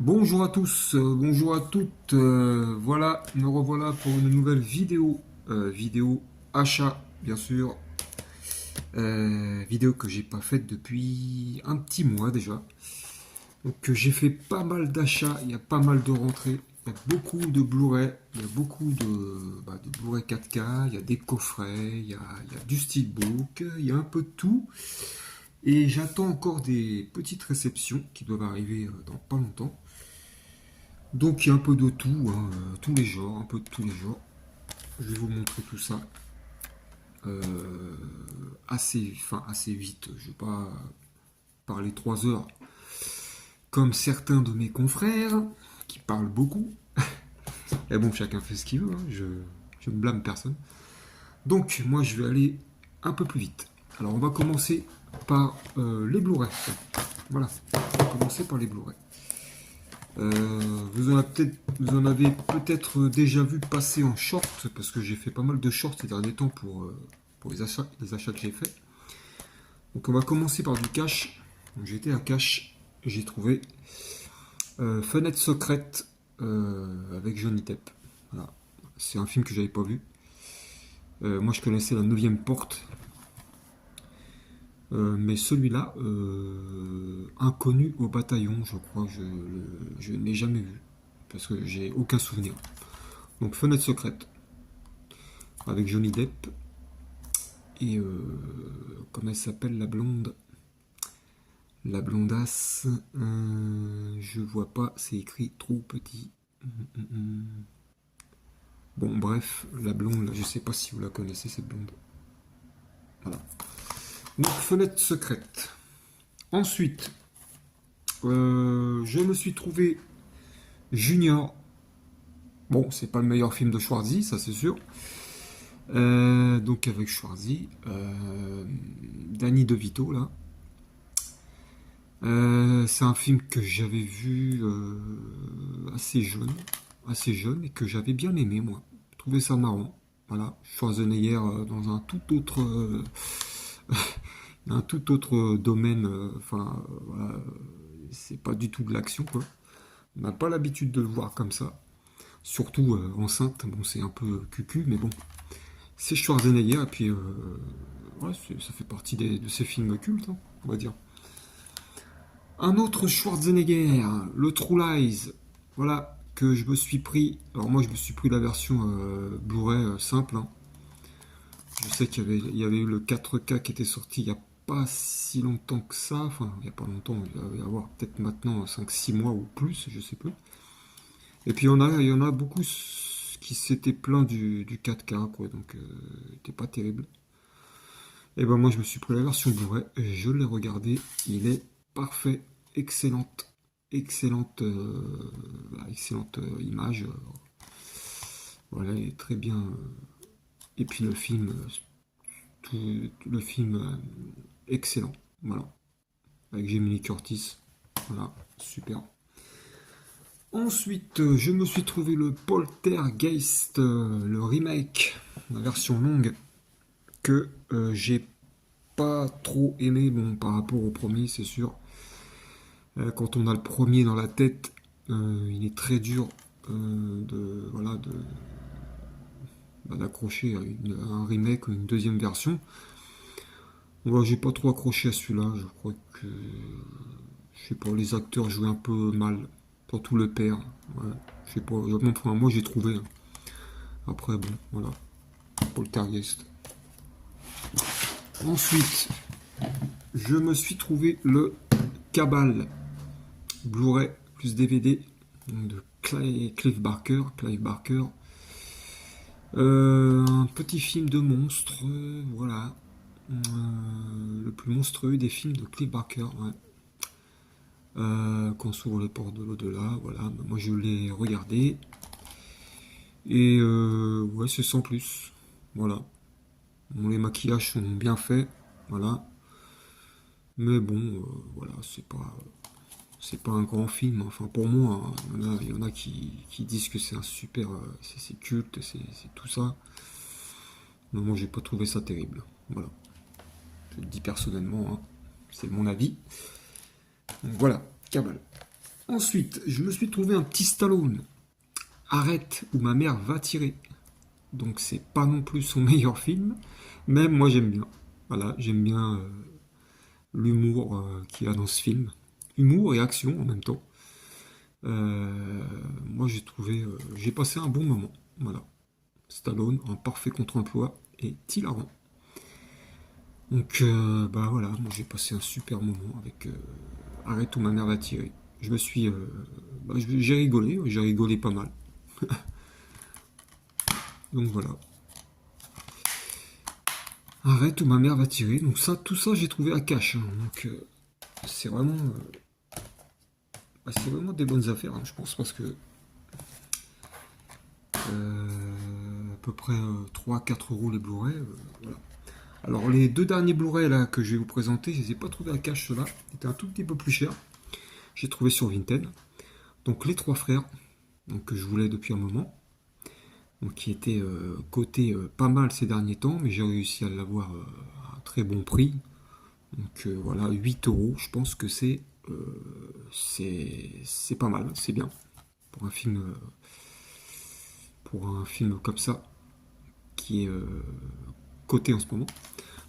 Bonjour à tous, bonjour à toutes. Voilà, me revoilà pour une nouvelle vidéo. Vidéo achat, bien sûr. Vidéo que j'ai pas faite depuis un petit mois déjà. Donc j'ai fait pas mal d'achats, il y a pas mal de rentrées. Il y a beaucoup de Blu-ray, il y a beaucoup de Blu-ray 4K, il y a des coffrets, il y a du steelbook, il y a un peu de tout. Et j'attends encore des petites réceptions qui doivent arriver dans pas longtemps. Donc il y a un peu de tout, hein, tous les genres, un peu de tous les genres. Je vais vous montrer tout ça assez vite. Je ne vais pas parler 3 heures comme certains de mes confrères qui parlent beaucoup. Et bon, chacun fait ce qu'il veut, hein, je ne blâme personne. Donc moi je vais aller un peu plus vite. Alors on va commencer par les Blu-ray. Voilà, on va commencer par les Blu-ray. Vous en avez peut-être déjà vu passer en short, parce que j'ai fait pas mal de shorts ces derniers temps pour les achats que j'ai fait. Donc on va commencer par du cash. Donc j'étais à cash, j'ai trouvé Fenêtre secrète avec Johnny Depp. Voilà. C'est un film que j'avais pas vu. Moi je connaissais la 9ème porte, mais celui-là, inconnu au bataillon, je crois, je ne l'ai jamais vu, parce que j'ai aucun souvenir. Donc Fenêtre secrète, avec Johnny Depp, et comment elle s'appelle la blonde? La blondasse, je vois pas, c'est écrit trop petit. Bon bref, la blonde, je sais pas si vous la connaissez cette blonde. Voilà. Donc Fenêtre secrète. Ensuite, je me suis trouvé Junior. Bon, c'est pas le meilleur film de Schwarzy, ça c'est sûr. Donc avec Schwarzy, Danny DeVito là. C'est un film que j'avais vu assez jeune et que j'avais bien aimé moi. Je trouvais ça marrant. Voilà, Schwarzenegger dans un tout autre domaine. Enfin, voilà, c'est pas du tout de l'action quoi. On n'a pas l'habitude de le voir comme ça. Surtout enceinte. Bon, c'est un peu cucu, mais bon, c'est Schwarzenegger et puis ouais, ça fait partie de ces films cultes, hein, on va dire. Un autre Schwarzenegger, le True Lies, voilà, que je me suis pris. Alors moi je me suis pris la version Blu-ray simple, hein. Je sais qu'il y avait eu le 4K qui était sorti il n'y a pas si longtemps que ça, enfin il n'y a pas longtemps, il va y avoir peut-être maintenant 5-6 mois ou plus, je sais plus. Et puis il y en a beaucoup qui s'étaient plaints du 4K, quoi, donc c'était pas terrible. Et ben moi je me suis pris la version Blu-ray, et je l'ai regardé, il est parfait, excellente, excellente image. Voilà, il est très bien. Et puis le film, le film excellent, voilà, avec Jamie Lee Curtis, voilà, super. Ensuite, je me suis trouvé le Poltergeist, le remake, la version longue, que j'ai pas trop aimé, bon, par rapport au premier, c'est sûr. Quand on a le premier dans la tête, il est très dur voilà, d'accrocher à un remake ou une deuxième version. Moi, j'ai pas trop accroché à celui-là. Je crois que, je sais pas, les acteurs jouaient un peu mal, surtout le père. Ouais, je sais pas. Enfin, moi, j'ai trouvé, hein. Après, bon, voilà, Poltergeist. Ensuite, je me suis trouvé le Cabal Blu-ray plus DVD de Clive Barker. Un petit film de monstre, voilà. Le plus monstrueux des films de Clive Barker, ouais. Qu'on s'ouvre les portes de l'au-delà, voilà. Moi je l'ai regardé. Et ouais, c'est sans plus. Voilà. Bon, les maquillages sont bien faits, voilà. Mais bon, voilà, c'est pas un grand film. Enfin, pour moi, hein, il y en a qui disent que c'est un super, c'est culte, c'est tout ça. Mais moi, j'ai pas trouvé ça terrible. Voilà. Je le dis personnellement, hein. C'est mon avis. Donc voilà, Cabal. Ensuite, je me suis trouvé un petit Stallone. Arrête ou ma mère va tirer. Donc c'est pas non plus son meilleur film, mais moi j'aime bien. Voilà, j'aime bien l'humour qu'il y a dans ce film. Humour et action en même temps. Moi j'ai passé un bon moment. Voilà. Stallone en parfait contre-emploi et hilarant. Donc bah voilà, moi j'ai passé un super moment avec Arrête où ma mère va tirer. Je me suis, bah, j'ai rigolé pas mal. Donc voilà. Arrête où ma mère va tirer. Donc ça, tout ça j'ai trouvé à cash, hein. Donc c'est vraiment, bah, c'est vraiment des bonnes affaires, hein, je pense, parce que à peu près 3-4 euros les Blu-ray. Voilà. Alors les deux derniers Blu-ray là que je vais vous présenter, je les ai pas trouvés à cash ceux-là. Ils étaient un tout petit peu plus chers. J'ai trouvé sur Vinted. Donc les trois frères, donc que je voulais depuis un moment, donc qui était coté pas mal ces derniers temps, mais j'ai réussi à l'avoir à un très bon prix. Donc voilà, 8 euros, je pense que c'est pas mal, c'est bien pour un film comme ça qui est coté en ce moment.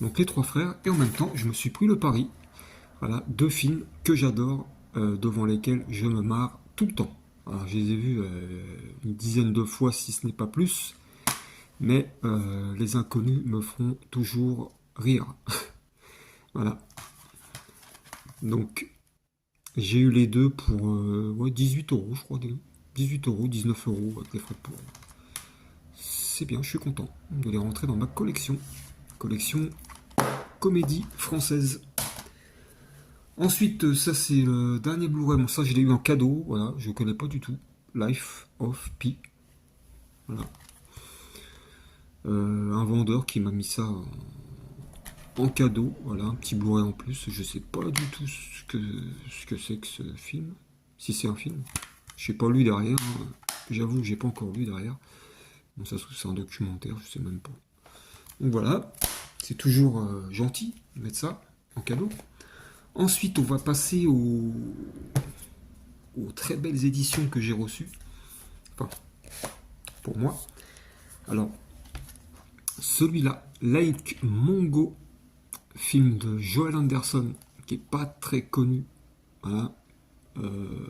Donc les trois frères, et en même temps, je me suis pris le pari. Voilà, deux films que j'adore, devant lesquels je me marre tout le temps. Alors, je les ai vus une dizaine de fois, si ce n'est pas plus, mais les inconnus me feront toujours rire. Voilà. Donc, j'ai eu les deux pour ouais, 18 euros, je crois. 18 euros, 19 euros avec les frais de port. C'est bien, je suis content de les rentrer dans ma collection. Collection comédie française. Ensuite, ça c'est le dernier Blu-ray. Bon, ça je l'ai eu en cadeau. Voilà, je connais pas du tout. Life of Pi. Voilà. Un vendeur qui m'a mis ça en cadeau. Voilà, un petit Blu-ray en plus. Je sais pas du tout ce que c'est que ce film. Si c'est un film. J'ai pas lu derrière, hein. J'avoue que j'ai pas encore lu derrière. Bon, ça se trouve c'est un documentaire, je sais même pas. Donc voilà, c'est toujours gentil de mettre ça en cadeau. Ensuite, on va passer aux très belles éditions que j'ai reçues. Enfin, pour moi. Alors, celui-là, Lake Mongo, film de Joel Anderson, qui est pas très connu. Voilà. Euh,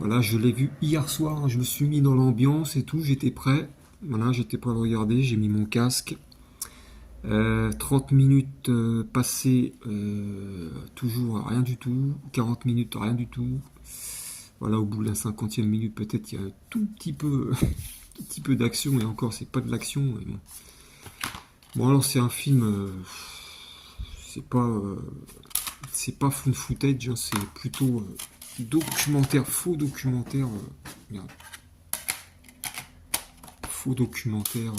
voilà, je l'ai vu hier soir, hein. Je me suis mis dans l'ambiance et tout, j'étais prêt. Voilà, j'étais prêt à le regarder, j'ai mis mon casque. 30 minutes passées, toujours rien du tout. 40 minutes, rien du tout. Voilà, au bout de la 50e minute, peut-être il y a un tout petit peu, tout petit peu d'action, et encore, c'est pas de l'action. Bon. Bon, alors c'est un film, c'est pas, euh, c'est pas fun footage, hein, c'est plutôt documentaire, faux documentaire, merde, faux documentaire.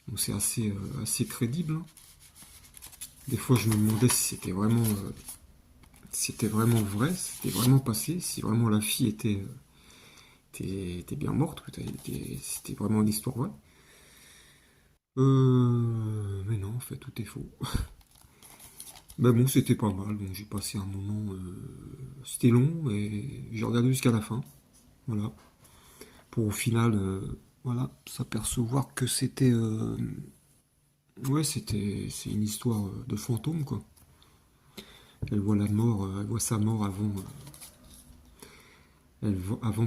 Donc c'est assez crédible, hein. Des fois, je me demandais si c'était vraiment vrai, si c'était vraiment passé, si vraiment la fille était bien morte, c'était vraiment une histoire vraie. Mais non, en fait, tout est faux. Mais bon, c'était pas mal, donc j'ai passé un moment. C'était long, et j'ai regardé jusqu'à la fin. Voilà. Pour au final, voilà, s'apercevoir que c'était. Ouais, c'est une histoire de fantôme, quoi. Elle voit la mort, elle voit sa mort avant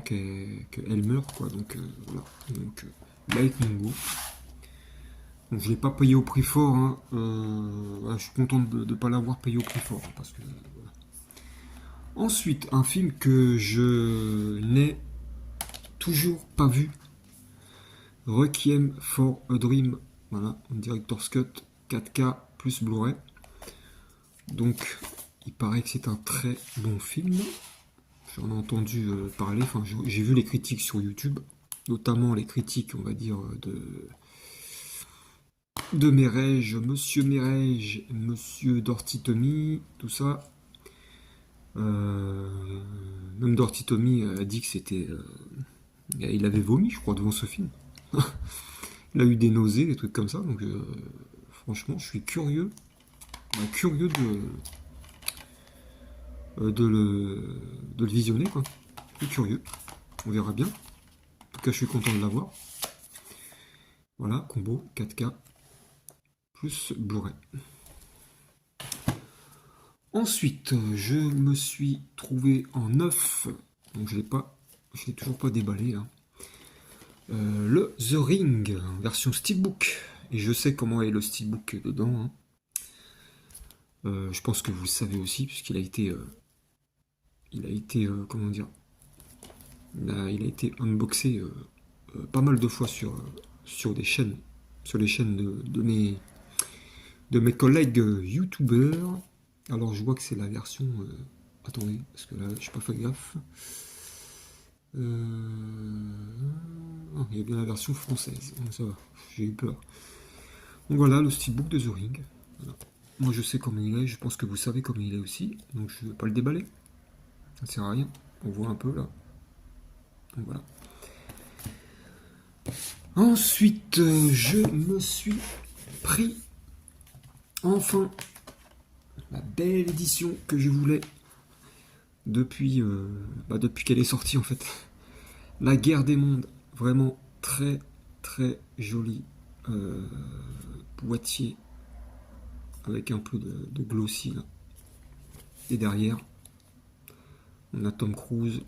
qu'elle meure, quoi. Donc voilà. Donc Light Mongo. Donc, je l'ai pas payé au prix fort, hein. Voilà, je suis content de ne pas l'avoir payé au prix fort, hein, parce que voilà. Ensuite, un film que je n'ai toujours pas vu, Requiem for a Dream. Voilà, en director's cut 4K plus Blu-ray. Donc, il paraît que c'est un très bon film. J'en ai entendu parler, enfin, j'ai vu les critiques sur YouTube, notamment les critiques, on va dire, de Mérège, Monsieur Mérège, Monsieur Dorty-Tommy, tout ça. Euh, Même Dorty-Tommy a dit que c'était... il avait vomi, je crois, devant ce film. Il a eu des nausées, des trucs comme ça, donc franchement, je suis curieux, curieux de le visionner, quoi. Je suis curieux. On verra bien. En tout cas, je suis content de l'avoir. Voilà, combo 4K plus Blu-ray. Ensuite, je me suis trouvé en neuf, donc je l'ai toujours pas déballé là. Le The Ring, version steelbook. Et je sais comment est le steelbook dedans. Hein. Je pense que vous le savez aussi, puisqu'il a été, comment dire, il a été unboxé pas mal de fois sur des chaînes, sur les chaînes de mes collègues youtubeurs. Alors je vois que c'est la version. Attendez, parce que là je n'ai pas fait gaffe. Il y a bien la version française, donc ça va, j'ai eu peur. Donc voilà le steelbook de The Ring. Voilà. Moi je sais comment il est, je pense que vous savez comment il est aussi, donc je ne vais pas le déballer. Ça ne sert à rien, on voit un peu là. Donc voilà. Ensuite, je me suis pris enfin la belle édition que je voulais depuis qu'elle est sortie en fait. La Guerre des Mondes, vraiment très très joli boîtier avec un peu de glossy là. Et derrière, on a Tom Cruise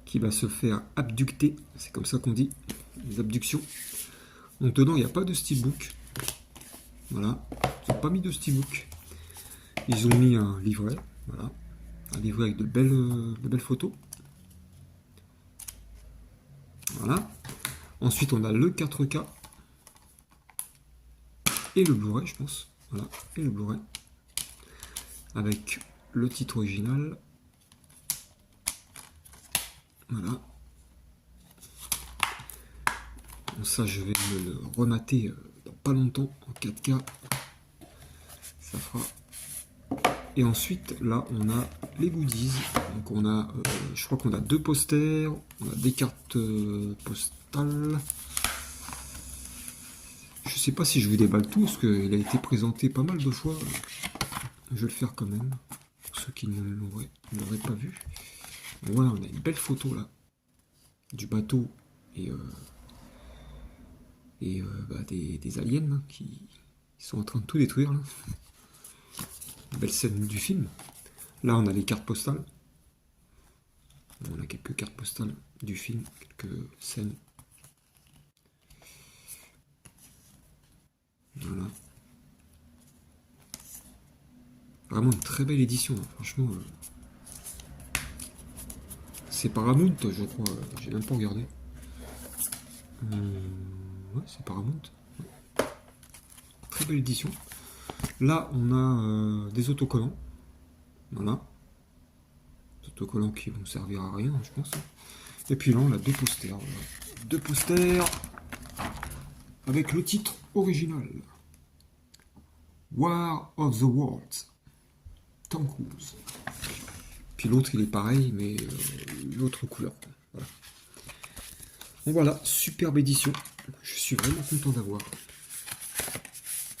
qui va se faire abducter, c'est comme ça qu'on dit, les abductions. Donc dedans, il n'y a pas de steelbook. Voilà, ils n'ont pas mis de steelbook. Ils ont mis un livret, voilà, un livret avec de belles photos. Voilà. Ensuite, on a le 4K et le Blu-ray, je pense. Voilà, et le Blu-ray avec le titre original. Voilà. Bon, ça, je vais me le remater dans pas longtemps en 4K. Ça fera. Et ensuite, là, on a les goodies. Donc, on a, je crois qu'on a 2 posters, on a des cartes postales. Je sais pas si je vous déballe tout, parce qu'il a été présenté pas mal de fois. Je vais le faire quand même, pour ceux qui ne l'auraient pas vu. Donc, voilà, on a une belle photo là, du bateau et des aliens là, qui sont en train de tout détruire. Là. Belle scène du film. Là, on a les cartes postales. On a quelques cartes postales du film, quelques scènes. Voilà. Vraiment une très belle édition, hein. Franchement. C'est Paramount, je crois. J'ai même pas regardé. Ouais, c'est Paramount. Ouais. Très belle édition. Là, on a des autocollants. Voilà. Des autocollants qui vont servir à rien, je pense. Et puis là, on a 2 posters. Voilà. 2 posters avec le titre original. War of the Worlds. Tom Cruise. Puis l'autre, il est pareil, mais l'autre couleur. Voilà. Donc voilà, superbe édition. Je suis vraiment content d'avoir.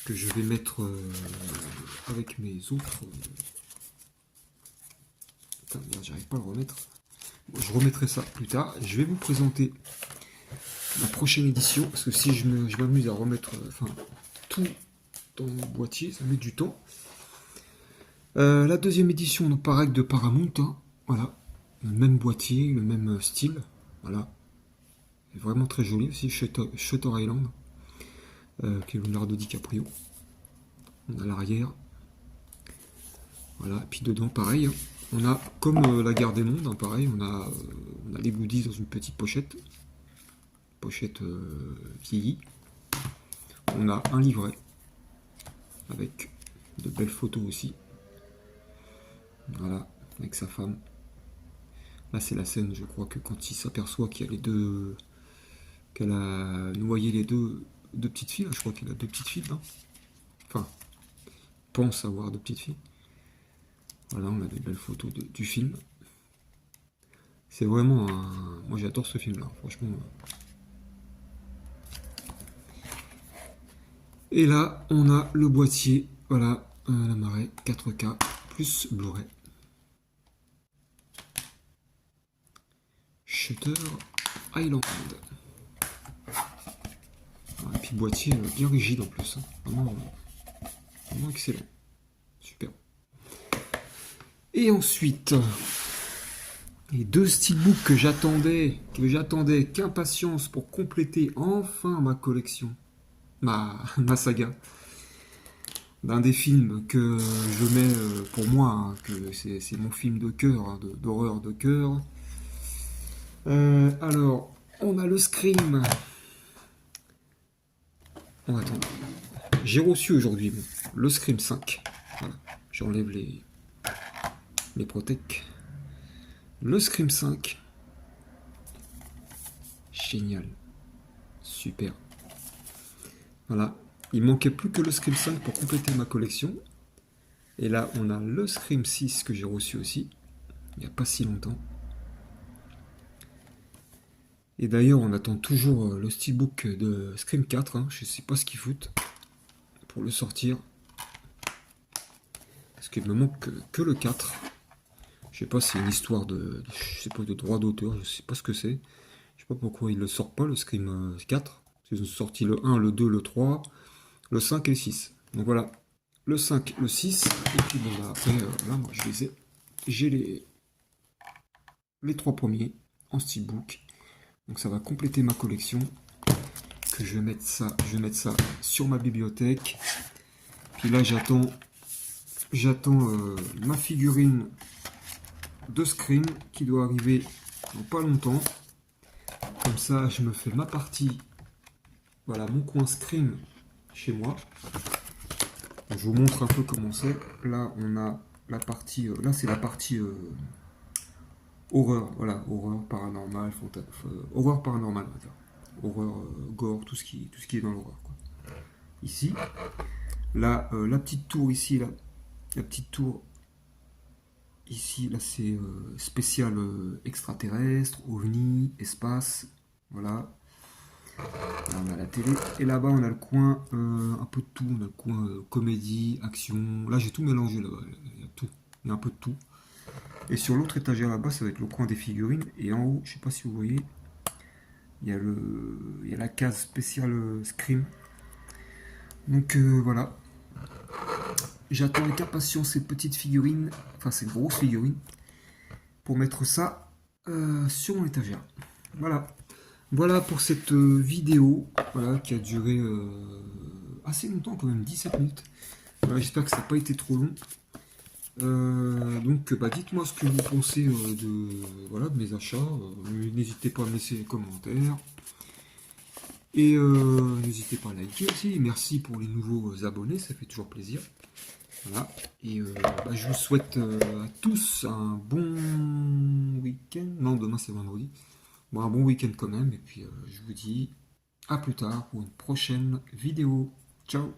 Que je vais mettre avec mes autres. Putain, merde, j'arrive pas à le remettre. Bon, je remettrai ça plus tard. Je vais vous présenter la prochaine édition. Parce que si je m'amuse à remettre tout dans le boîtier, ça met du temps. La deuxième édition, donc pareil, de Paramount. Hein. Voilà. Le même boîtier, le même style. Voilà. C'est vraiment très joli aussi. Shutter Island. Qui est Leonardo DiCaprio. On a l'arrière. Voilà. Et puis dedans, pareil. Hein. On a, comme la Guerre des Mondes, hein, pareil, on a des goodies dans une petite pochette. Pochette vieillie. On a un livret. Avec de belles photos aussi. Voilà, avec sa femme. Là, c'est la scène, je crois, que quand il s'aperçoit qu'il y a les deux. Qu'elle a noyé les deux petites filles. Là, je crois qu'il a 2 petites filles, là. Enfin, pense avoir 2 petites filles. Voilà, on a des belles photos du film. C'est vraiment un. Moi, j'adore ce film-là, franchement. Et là, on a le boîtier. Voilà, la marée 4K plus Blu-ray. Shutter Island. Et puis boîtier bien rigide en plus, hein. Vraiment, vraiment excellent. Super. Et ensuite, les deux steelbooks que j'attendais qu'impatience pour compléter enfin ma collection, ma saga, d'un des films que je mets pour moi, hein, que c'est mon film de cœur, hein, d'horreur de cœur. Alors, on a le Scream. Oh, attends. J'ai reçu aujourd'hui le Scream 5. Voilà. J'enlève les protèques. Le Scream 5. Génial. Super. Voilà. Il manquait plus que le Scream 5 pour compléter ma collection. Et là, on a le Scream 6 que j'ai reçu aussi. Il n'y a pas si longtemps. Et d'ailleurs, on attend toujours le steelbook de Scream 4. Hein. Je ne sais pas ce qu'ils foutent pour le sortir. Parce qu'il me manque que le 4. Je sais pas si c'est une histoire je sais pas, de droit d'auteur, je sais pas ce que c'est. Je sais pas pourquoi ils le sortent pas, le Scream 4. Ils ont sorti le 1, le 2, le 3, le 5 et le 6. Donc voilà, le 5, le 6, et puis bon bah après, là moi je les ai. J'ai les 3 premiers en steelbook. Donc ça va compléter ma collection. Que je vais mettre ça sur ma bibliothèque. Puis là j'attends ma figurine de Scream qui doit arriver dans pas longtemps. Comme ça, je me fais ma partie. Voilà, mon coin Scream chez moi. Je vous montre un peu comment c'est. Là, on a la partie. Là, c'est la partie horreur. Voilà, horreur paranormale, horreur paranormale, on va dire. Horreur, gore, tout ce qui est dans l'horreur. Ici, là, la petite tour ici, là, la petite tour. Ici, là, c'est spécial extraterrestre, ovni, espace. Voilà. Là, on a la télé. Et là-bas, on a le coin, un peu de tout. On a le coin comédie, action. Là, j'ai tout mélangé là-bas. Il y a tout. Il y a un peu de tout. Et sur l'autre étagère là-bas, ça va être le coin des figurines. Et en haut, je sais pas si vous voyez, il y a la case spéciale Scream. Donc voilà. J'attends avec impatience ces petites figurines, enfin ces grosses figurines, pour mettre ça sur mon étagère. Voilà. Voilà pour cette vidéo, voilà, qui a duré assez longtemps quand même, 17 minutes. Voilà, j'espère que ça n'a pas été trop long. Donc bah, dites-moi ce que vous pensez de mes achats. N'hésitez pas à me laisser des commentaires. Et n'hésitez pas à liker aussi. Merci pour les nouveaux abonnés, ça fait toujours plaisir. Voilà. Et bah, je vous souhaite à tous un bon week-end. Non, demain c'est vendredi. Bon, un bon week-end quand même. Et puis je vous dis à plus tard pour une prochaine vidéo. Ciao!